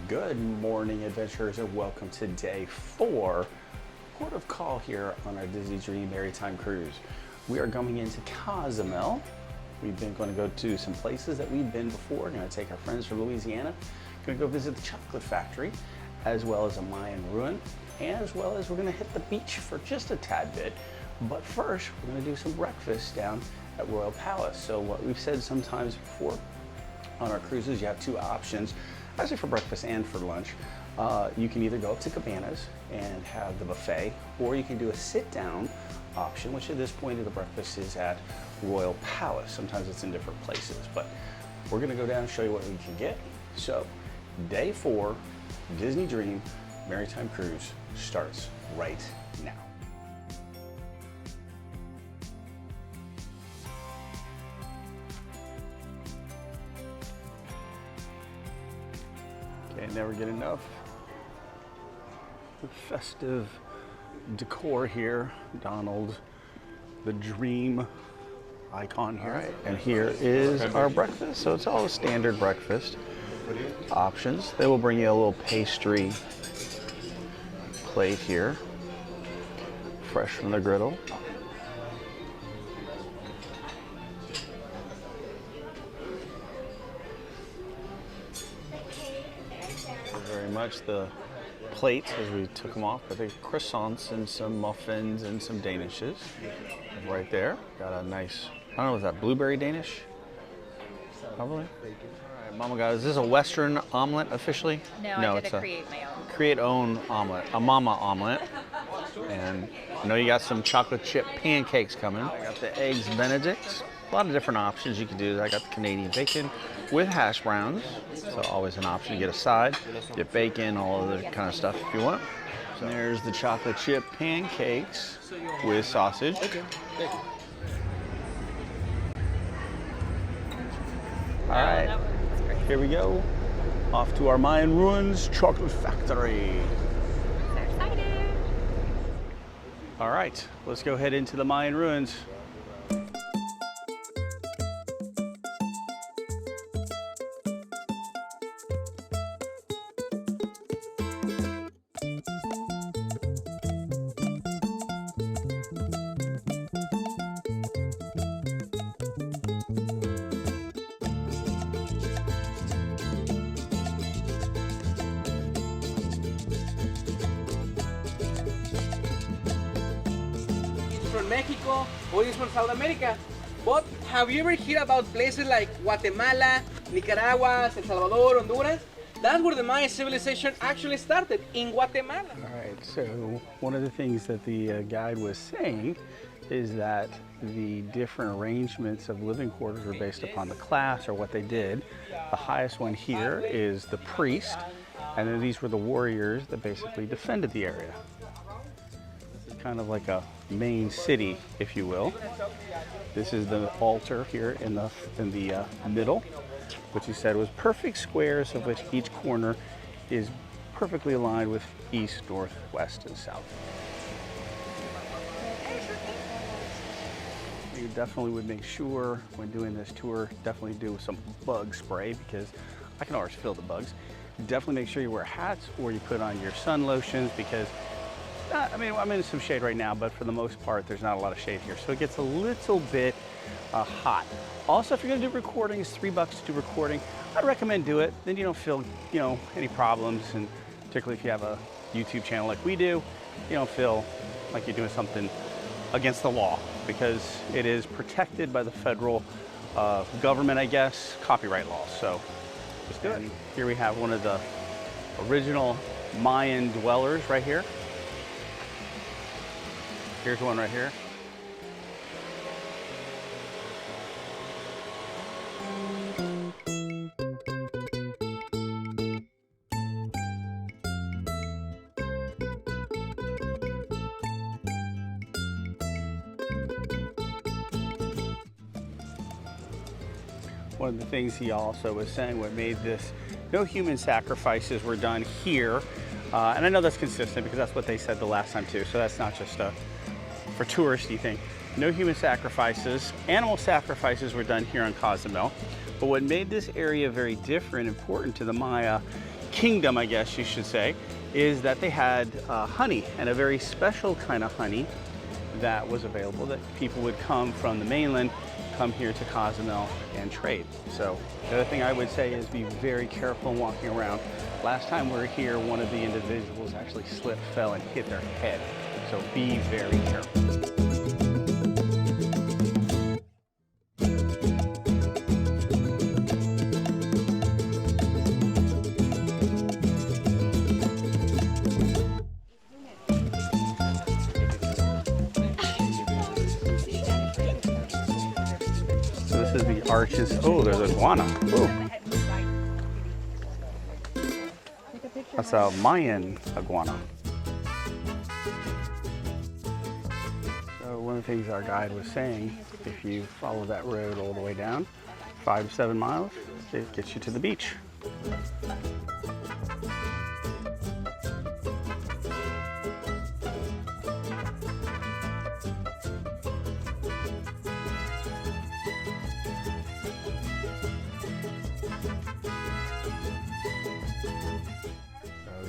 Good morning, adventurers, and welcome to day 4, port of call here on our Disney Dream Merrytime cruise. We are going into Cozumel. We've been going to go to some places that we've been before. We're going to take our friends from Louisiana, going to go visit the chocolate factory, as well as a Mayan Ruin, as well as we're going to hit the beach for just a tad bit. But first, we're going to do some breakfast down at Royal Palace. So what we've said sometimes before on our cruises, you have two options, actually for breakfast and for lunch. You can either go up to Cabanas and have the buffet, or you can do a sit-down option, which at this point of the breakfast is at Royal Palace. Sometimes it's in different places, but we're gonna go down and show you what we can get. So, day 4, Disney Dream Merrytime Cruise starts right now. Okay, never get enough. The festive decor here. Donald, the dream icon here. Right. And here is our breakfast. So it's all standard breakfast options. They will bring you a little pastry plate here, fresh from the griddle. Very much the plates as we took them off, but the croissants and some muffins and some danishes right there. Got a nice, I don't know, is that blueberry danish? Probably. All right, Mama got, is this a Western omelet officially? No, I did create my own. Create own omelet, a mama omelet. And I know you got some chocolate chip pancakes coming. I got the eggs Benedict. A lot of different options you can do. I got the Canadian bacon with hash browns. So always an option. You get a side, get bacon, all other kind of stuff if you want. So there's the chocolate chip pancakes with sausage. All right, here we go. Off to our Mayan Ruins chocolate factory. So excited. All right, let's go head into the Mayan Ruins. From Mexico or is from South America. But have you ever heard about places like Guatemala, Nicaragua, El Salvador, Honduras? That's where the Mayan civilization actually started, in Guatemala. All right, so one of the things that the guide was saying is that the different arrangements of living quarters are based upon the class or what they did. The highest one here is the priest, and then these were the warriors that basically defended the area. This is kind of like a main city, if you will. This is the altar here in the middle, which he said was perfect squares of which each corner is perfectly aligned with east, north, west, and south. You definitely would make sure when doing this tour, definitely do some bug spray because I can always feel the bugs. Definitely make sure you wear hats or you put on your sun lotions because I mean, I'm in some shade right now, but for the most part, there's not a lot of shade here. So it gets a little bit hot. Also, if you're gonna do recording, it's $3 to do recording. I'd recommend do it. Then you don't feel, any problems. And particularly if you have a YouTube channel like we do, you don't feel like you're doing something against the law because it is protected by the federal government, I guess, copyright laws. So just do it. Here we have one of the original Mayan dwellers right here. Here's one right here. One of the things he also was saying what made this, no human sacrifices were done here. And I know that's consistent because that's what they said the last time too. So that's not just for touristy thing. No human sacrifices. Animal sacrifices were done here on Cozumel. But what made this area very different, important to the Maya kingdom, I guess you should say, is that they had honey, and a very special kind of honey that was available, that people would come from the mainland, come here to Cozumel and trade. So the other thing I would say is be very careful walking around. Last time we were here, one of the individuals actually slipped, fell, and hit their head. So be very careful. So this is the arches. Oh, there's a iguana. Ooh. That's a Mayan iguana. So one of the things our guide was saying, if you follow that road all the way down, 5 to 7 miles, it gets you to the beach.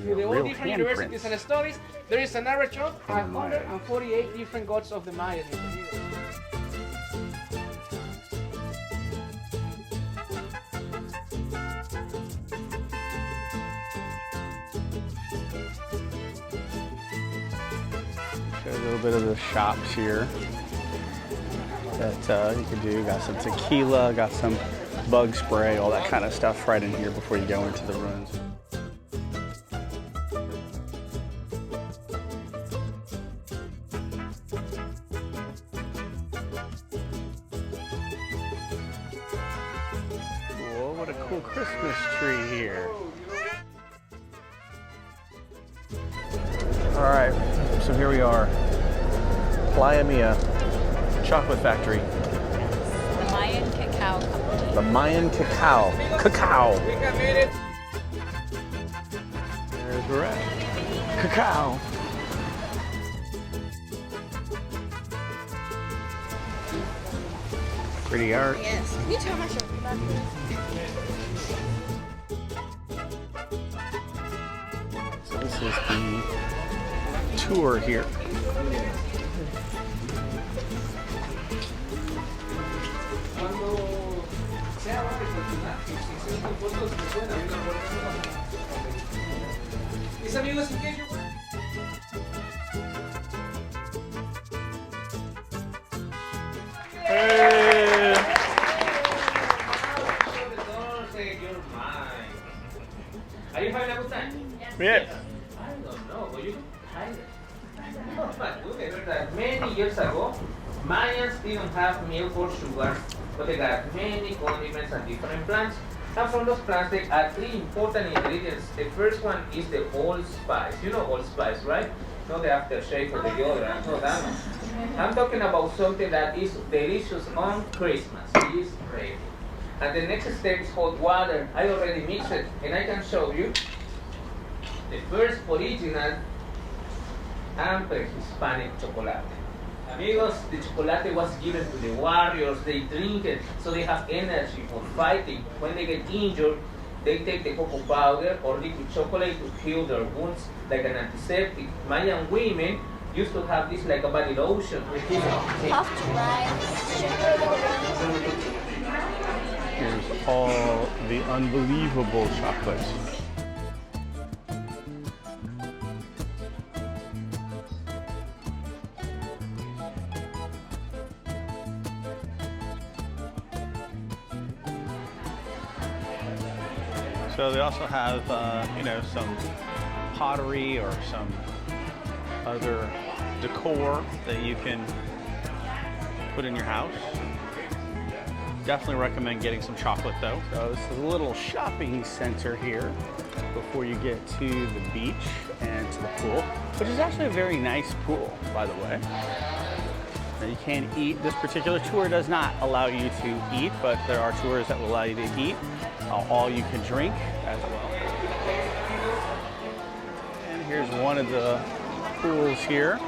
With all different universities and studies, there is an average of 548 different gods of the Mayans. Show a little bit of the shops here that you can do. Got some tequila, got some bug spray, all that kind of stuff right in here before you go into the ruins. What a cool Christmas tree here. All right, so here we are. Playa Mia Chocolate Factory. The Mayan Cacao Company. The Mayan Cacao. Cacao. We have made it. There's the red. Cacao. Pretty art. Yes. Can you tell my shirt back here? So this is the tour here. Mis amigos, in case you were... Hey. Are you having a good time? Yeah. I don't know, but you hide it. But you remember that many years ago, Mayans didn't have milk or sugar, but they got many condiments and different plants. And from those plants, they add 3 important ingredients. The first one is the allspice. You know allspice, right? Not the aftershave of the deodorant, no that one. I'm talking about something that is delicious on Christmas. It is ready. And the next step is hot water. I already mixed it, and I can show you the first original amper Hispanic chocolate. Amigos, the chocolate was given to the warriors. They drink it so they have energy for fighting. When they get injured, they take the cocoa powder or liquid chocolate to heal their wounds like an antiseptic. Mayan women used to have this like a body lotion. Puffed rice, sugar. Here's all the unbelievable chocolates. So they also have, you know, some pottery or some other decor that you can put in your house. Definitely recommend getting some chocolate though. So this is a little shopping center here before you get to the beach and to the pool, which is actually a very nice pool, by the way. Now you can eat. This particular tour does not allow you to eat, but there are tours that will allow you to eat. All you can drink as well. And here's one of the pools here.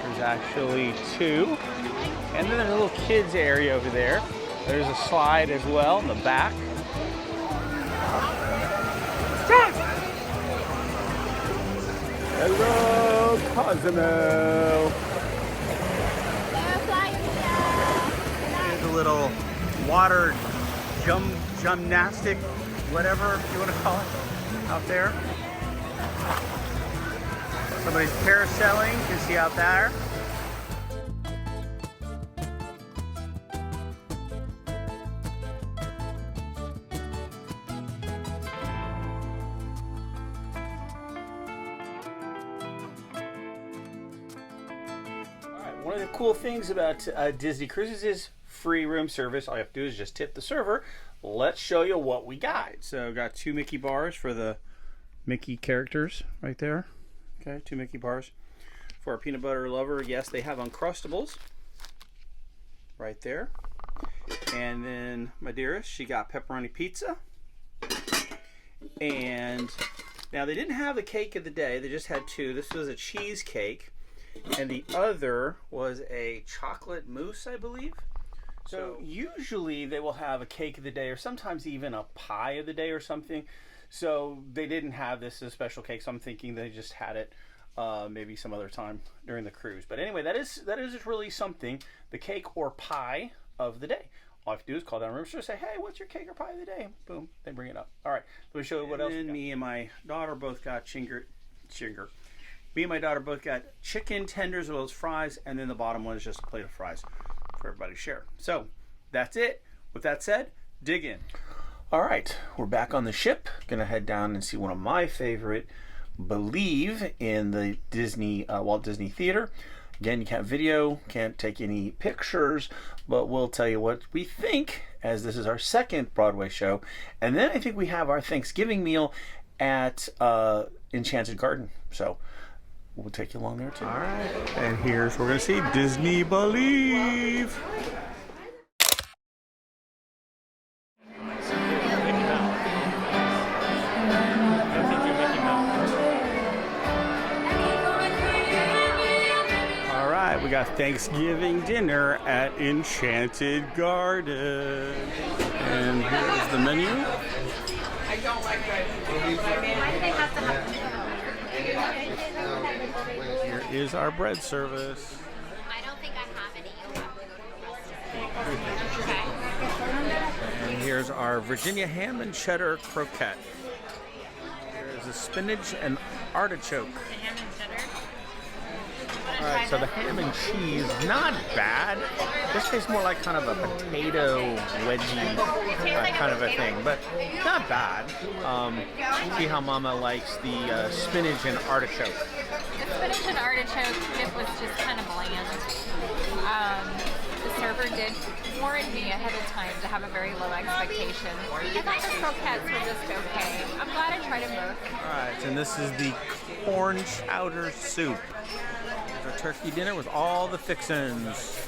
There's actually 2. And then there's a little kids area over there. There's a slide as well in the back. Hello, Cozumel. Here's a little water gymnastic, whatever you want to call it, out there. Somebody's parasailing, you can see out there. One of the cool things about Disney Cruises is free room service. All you have to do is just tip the server. Let's show you what we got. So got 2 Mickey bars for the Mickey characters right there. Okay, 2 Mickey bars. For our peanut butter lover, yes, they have Uncrustables right there. And then my dearest, she got pepperoni pizza. And now they didn't have the cake of the day. They just had 2. This was a cheesecake. And the other was a chocolate mousse, I believe. So usually they will have a cake of the day or sometimes even a pie of the day or something. So they didn't have this as a special cake. So I'm thinking they just had it maybe some other time during the cruise. But anyway, that is really something. The cake or pie of the day. All I have to do is call down room service, say, hey, what's your cake or pie of the day? Boom, they bring it up. All right, let me show you what else. And me and my daughter both got Me and my daughter both got chicken tenders as well as fries, and then the bottom one is just a plate of fries for everybody to share. So that's it. With that said, dig in. All right, we're back on the ship. Gonna head down and see one of my favorite, Believe, in the Disney Walt Disney Theater. Again, you can't video, can't take any pictures, but we'll tell you what we think, as this is our second Broadway show. And then I think we have our Thanksgiving meal at Enchanted Garden. So we'll take you along there too. All right, and here's what we're gonna see, Disney Believe. All right, we got Thanksgiving dinner at Enchanted Garden. And here's the menu. I don't like that. Why do they have to have Here is our bread service. I don't think I have any. You'll have to go to the restaurant. Okay. And here's our Virginia ham and cheddar croquette. Here's the spinach and artichoke. The ham and cheddar. All right, so the ham and cheese, not bad. This tastes more like kind of a potato wedgie kind of a thing, but not bad. See how Mama likes the spinach and artichoke. The spinach and artichoke dip was just kind of bland. The server did warn me ahead of time to have a very low expectation. I thought the croquettes were just okay. I'm glad I tried them both. All right, and this is the corn chowder soup. Our turkey dinner with all the fixins.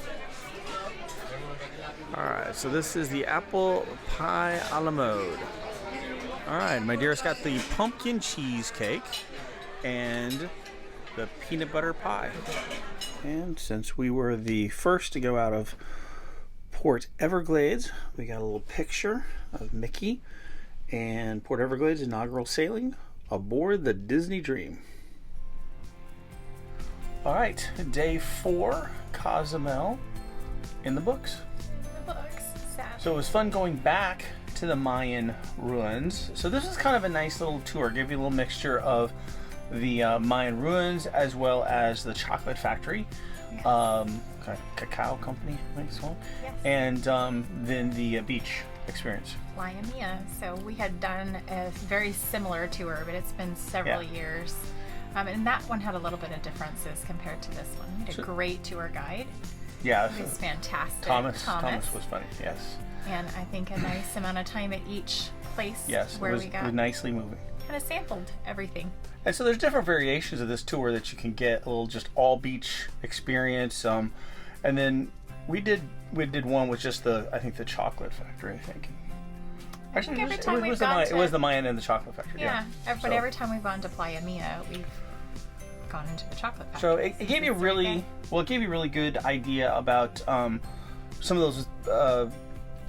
All right, so this is the apple pie a la mode. All right, my dearest got the pumpkin cheesecake and the peanut butter pie. And since we were the first to go out of Port Everglades, we got a little picture of Mickey and Port Everglades inaugural sailing aboard the Disney Dream. All right, day 4, Cozumel in the books. So it was fun going back to the Mayan ruins. So this is kind of a nice little tour. Give you a little mixture of the Mayan ruins as well as the chocolate factory, Cacao company, I think it's called, yes. And then the beach experience. Waimea. So we had done a very similar tour, but it's been several years. And that one had a little bit of differences compared to this one. We had a great tour guide. Yeah. It was fantastic. Thomas was funny, yes. And I think a nice amount of time at each place where it was nicely moving. Kind of sampled everything. And so there's different variations of this tour that you can get, a little just all beach experience. And then we did one with just I think the chocolate factory, I think. Actually, it was the Mayan and the chocolate factory. Yeah, but every time we've gone to Playa Mia, we've gone into the chocolate factory. So it gave you a really good idea about some of those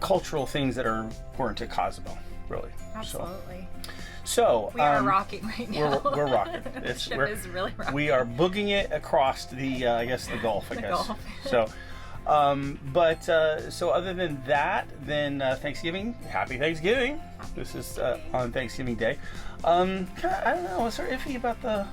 cultural things that are important to Cozumel, really. Absolutely. So We are rocking right now. We're rocking. The ship is really rocking. We are booging it across the I guess the Gulf. I The guess. Gulf. So, so other than that, then Thanksgiving. Happy Thanksgiving. This is on Thanksgiving Day. I don't know. Was there iffy about the?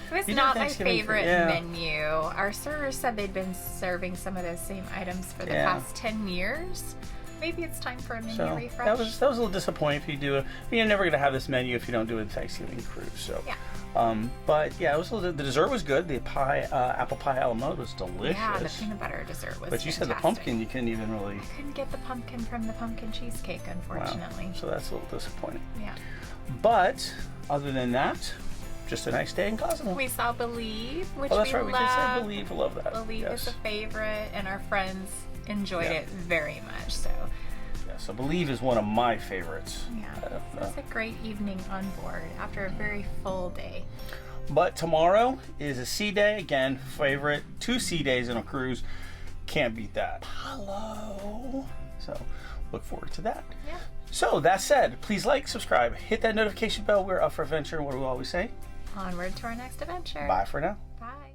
It was You did not my Thanksgiving favorite yeah. menu. Our servers said they'd been serving some of those same items for the Yeah. past 10 years. Maybe it's time for a menu So refresh. that was a little disappointing if you do it. You're never gonna have this menu if you don't do a Thanksgiving cruise. So, Yeah. But yeah, it was the dessert was good. The pie, apple pie a la mode was delicious. Yeah, the peanut butter dessert was But you said the fantastic. pumpkin, you couldn't even really. I couldn't get the pumpkin from the pumpkin cheesecake, unfortunately. Wow. So that's a little disappointing. Yeah. But other than that, just a nice day in Cozumel. We saw Believe, which Oh, that's we right. We love. did say Believe. Love that. Believe yes. is a favorite, and our friends enjoyed Yeah. it very much. So, Yeah, so Believe is one of my favorites. yeah, it was a great evening on board after a very full day. But tomorrow is a sea day. Again, favorite. 2 sea days in a cruise. Can't beat that. Hello. So look forward to that. Yeah. So that said, please like, subscribe, hit that notification bell. We're up for adventure. What do we always say? Onward to our next adventure. Bye for now. Bye.